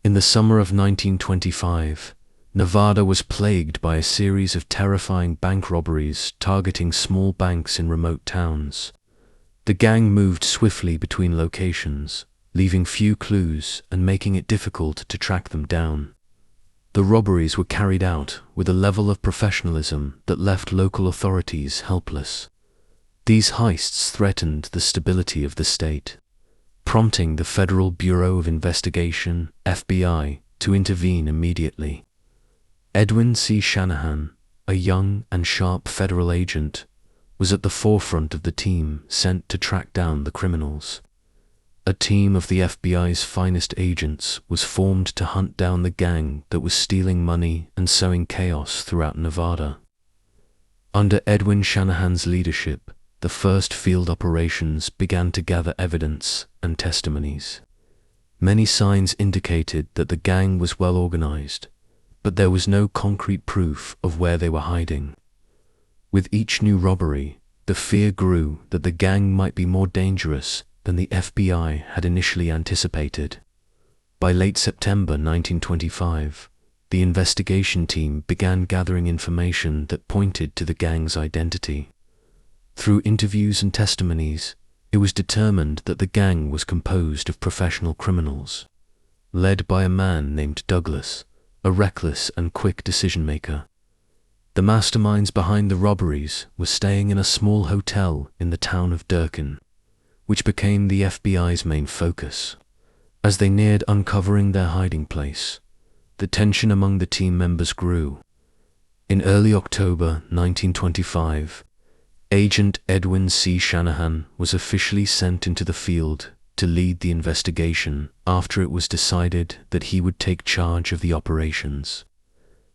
In the summer of 1925, Nevada was plagued by a series of terrifying bank robberies targeting small banks in remote towns. The gang moved swiftly between locations, leaving few clues and making it difficult to track them down. The robberies were carried out with a level of professionalism that left local authorities helpless. These heists threatened the stability of the state, prompting the Federal Bureau of Investigation, FBI, to intervene immediately. Edwin C. Shanahan, a young and sharp federal agent, was at the forefront of the team sent to track down the criminals. A team of the FBI's finest agents was formed to hunt down the gang that was stealing money and sowing chaos throughout Nevada. Under Edwin Shanahan's leadership, the first field operations began to gather evidence and testimonies. Many signs indicated that the gang was well organized, but there was no concrete proof of where they were hiding. With each new robbery, the fear grew that the gang might be more dangerous than the FBI had initially anticipated. By late September 1925, the investigation team began gathering information that pointed to the gang's identity. Through interviews and testimonies, it was determined that the gang was composed of professional criminals, led by a man named Douglas, a reckless and quick decision-maker. The masterminds behind the robberies were staying in a small hotel in the town of Durkin, which became the FBI's main focus. As they neared uncovering their hiding place, the tension among the team members grew. In early October 1925, Agent Edwin C. Shanahan was officially sent into the field to lead the investigation after it was decided that he would take charge of the operations.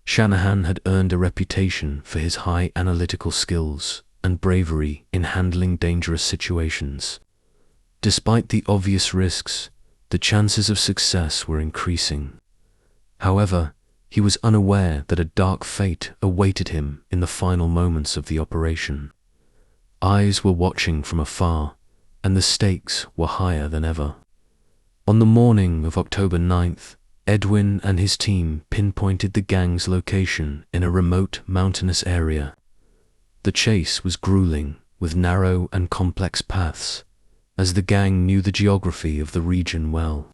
Shanahan had earned a reputation for his high analytical skills and bravery in handling dangerous situations. Despite the obvious risks, the chances of success were increasing. However, he was unaware that a dark fate awaited him in the final moments of the operation. Eyes were watching from afar, and the stakes were higher than ever. On the morning of October 9th, Edwin and his team pinpointed the gang's location in a remote mountainous area. The chase was grueling, with narrow and complex paths, as the gang knew the geography of the region well.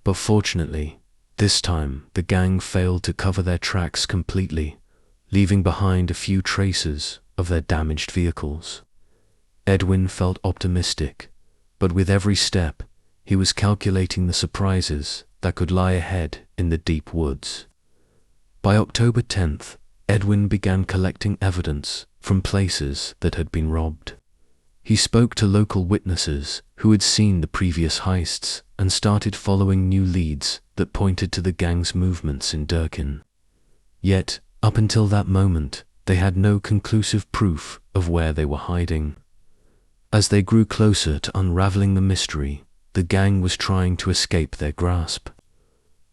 But fortunately, this time the gang failed to cover their tracks completely, leaving behind a few traces of their damaged vehicles. Edwin felt optimistic, but with every step, he was calculating the surprises that could lie ahead in the deep woods. By October 10th, Edwin began collecting evidence from places that had been robbed. He spoke to local witnesses who had seen the previous heists and started following new leads that pointed to the gang's movements in Durkin. Yet, up until that moment, they had no conclusive proof of where they were hiding. As they grew closer to unraveling the mystery, the gang was trying to escape their grasp.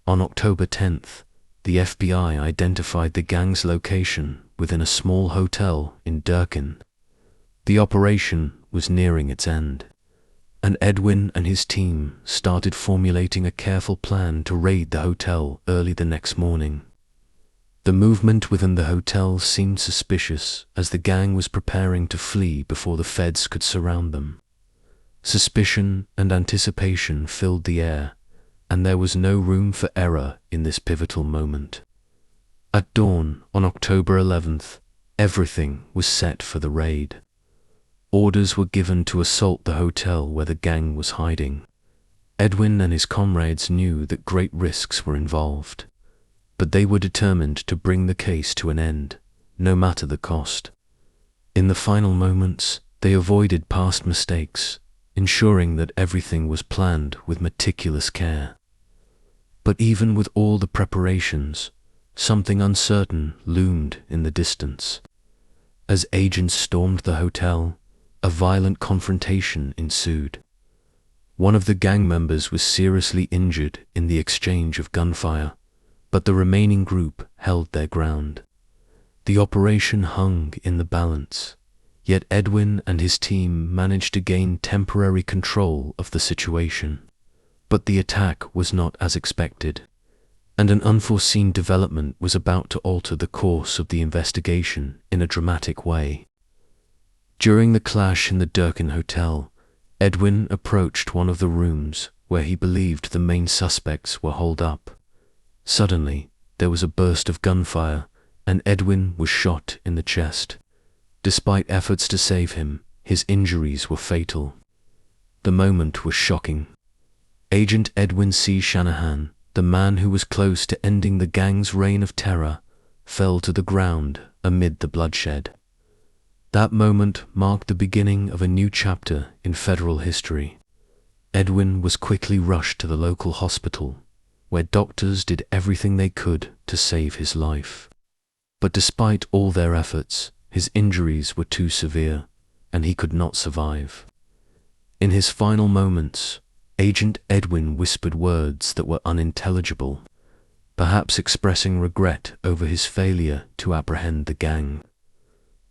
On October 10th, the FBI identified the gang's location within a small hotel in Durkin. The operation was nearing its end, and Edwin and his team started formulating a careful plan to raid the hotel early the next morning. The movement within the hotel seemed suspicious as the gang was preparing to flee before the feds could surround them. Suspicion and anticipation filled the air, and there was no room for error in this pivotal moment. At dawn on October 11th, everything was set for the raid. Orders were given to assault the hotel where the gang was hiding. Edwin and his comrades knew that great risks were involved, but they were determined to bring the case to an end, no matter the cost. In the final moments, they avoided past mistakes, ensuring that everything was planned with meticulous care. But even with all the preparations, something uncertain loomed in the distance. As agents stormed the hotel, a violent confrontation ensued. One of the gang members was seriously injured in the exchange of gunfire, but the remaining group held their ground. The operation hung in the balance, yet Edwin and his team managed to gain temporary control of the situation. But the attack was not as expected. and an unforeseen development was about to alter the course of the investigation in a dramatic way. During the clash in the Durkin hotel, Edwin approached one of the rooms where he believed the main suspects were holed up. Suddenly, there was a burst of gunfire, and Edwin was shot in the chest. Despite efforts to save him, his injuries were fatal. The moment was shocking. Agent Edwin C. Shanahan, the man who was close to ending the gang's reign of terror, fell to the ground amid the bloodshed. That moment marked the beginning of a new chapter in federal history. Edwin was quickly rushed to the local hospital, where doctors did everything they could to save his life. But despite all their efforts, his injuries were too severe, and he could not survive. In his final moments, Agent Edwin whispered words that were unintelligible, perhaps expressing regret over his failure to apprehend the gang.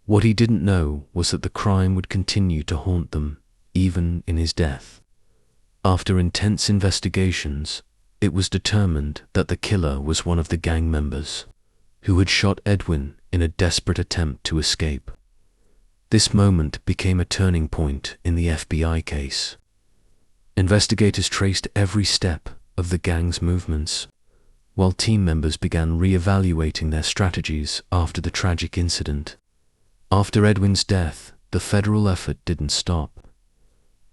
What he didn't know was that the crime would continue to haunt them, even in his death. After intense investigations, it was determined that the killer was one of the gang members, who had shot Edwin in a desperate attempt to escape. This moment became a turning point in the FBI case. Investigators traced every step of the gang's movements, while team members began re-evaluating their strategies after the tragic incident. After Edwin's death, the federal effort didn't stop.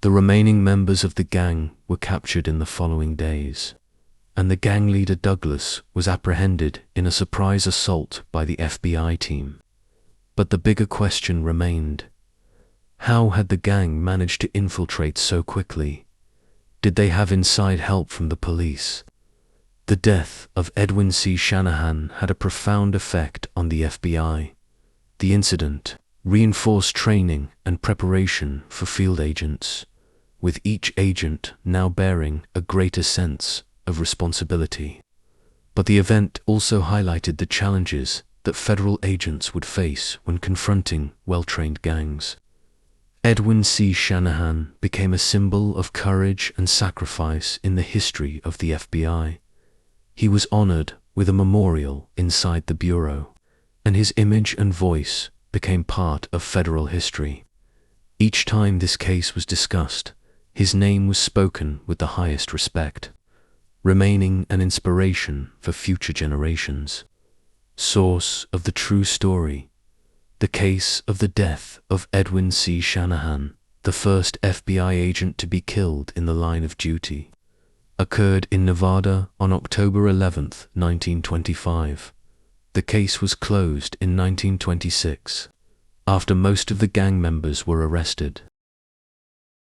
The remaining members of the gang were captured in the following days, and the gang leader Douglas was apprehended in a surprise assault by the FBI team. But the bigger question remained: how had the gang managed to infiltrate so quickly? Did they have inside help from the police? The death of Edwin C. Shanahan had a profound effect on the FBI. The incident reinforced training and preparation for field agents, with each agent now bearing a greater sense of responsibility. But the event also highlighted the challenges that federal agents would face when confronting well-trained gangs. Edwin C. Shanahan became a symbol of courage and sacrifice in the history of the FBI. He was honored with a memorial inside the bureau, and his image and voice became part of federal history. Each time this case was discussed, his name was spoken with the highest respect, remaining an inspiration for future generations. Source of the true story: the case of the death of Edwin C. Shanahan, the first FBI agent to be killed in the line of duty, occurred in Nevada on October 11, 1925. The case was closed in 1926, after most of the gang members were arrested.